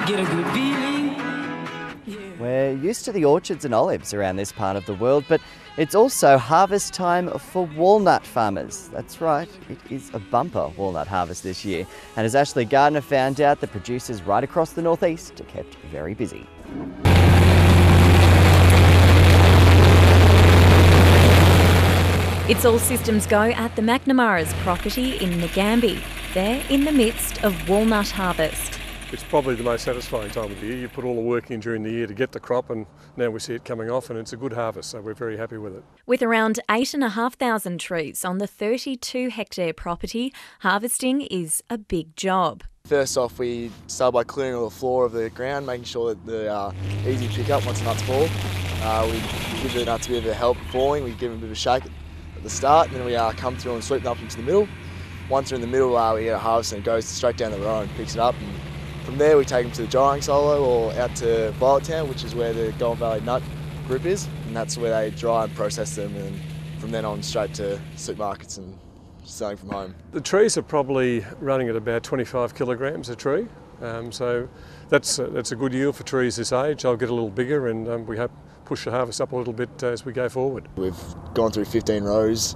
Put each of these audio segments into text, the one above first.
get a good feeling. We're used to the orchards and olives around this part of the world, but it's also harvest time for walnut farmers. That's right, it is a bumper walnut harvest this year. And as Ashley Gardner found out, the producers right across the northeast are kept very busy. It's all systems go at the McNamara's property in Nagambie. They're in the midst of walnut harvest. It's probably the most satisfying time of the year. You put all the work in during the year to get the crop, and now we see it coming off, and it's a good harvest, so we're very happy with it. With around 8,500 trees on the 32-hectare property, harvesting is a big job. First off, we start by clearing all the floor of the ground, making sure that they're easy to pick up once the nuts fall. We give the nuts a bit of a help falling, we give them a bit of a shake at the start, and then we come through and sweep them up into the middle. Once they're in the middle, we get a harvest and it goes straight down the row and picks it up. And from there, we take them to the drying silo or out to Violet Town, which is where the Golden Valley Nut group is, and that's where they dry and process them, and from then on straight to supermarkets and selling from home. The trees are probably running at about 25 kilograms a tree, so that's a good yield for trees this age. They'll get a little bigger, and we hope push the harvest up a little bit as we go forward. We've gone through 15 rows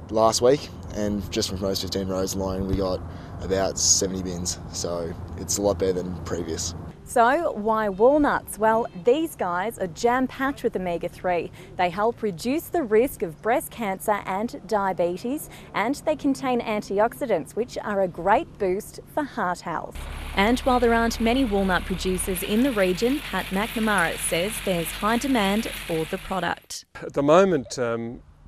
last week, and just from those 15 rows alone we got about 70 bins, so it's a lot better than previous. So why walnuts? Well, these guys are jam-packed with omega-3. They help reduce the risk of breast cancer and diabetes, and they contain antioxidants, which are a great boost for heart health. And while there aren't many walnut producers in the region, Pat McNamara says there's high demand for the product. At the moment,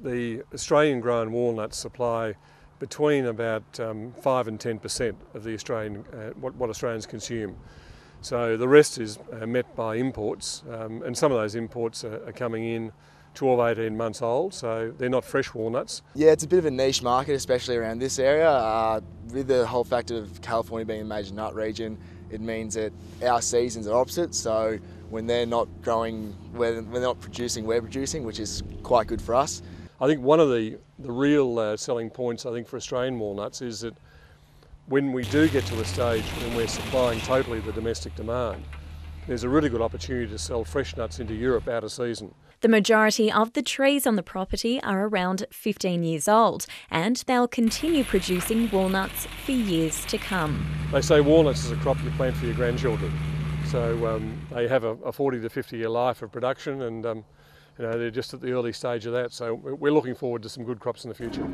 the Australian grown walnuts supply between about 5 and 10% of the Australian what Australians consume. So the rest is met by imports, and some of those imports are coming in 12, 18 months old, so they're not fresh walnuts. Yeah, it's a bit of a niche market, especially around this area. With the whole fact of California being a major nut region, it means that our seasons are opposite, so when they're not growing, when they're not producing, we're producing, which is quite good for us. I think one of the real selling points, I think, for Australian walnuts is that when we do get to a stage when we're supplying totally the domestic demand, there's a really good opportunity to sell fresh nuts into Europe out of season. The majority of the trees on the property are around 15 years old, and they'll continue producing walnuts for years to come. They say walnuts is a crop you plant for your grandchildren, so they have a 40 to 50 year life of production, and they're just at the early stage of that, so we're looking forward to some good crops in the future.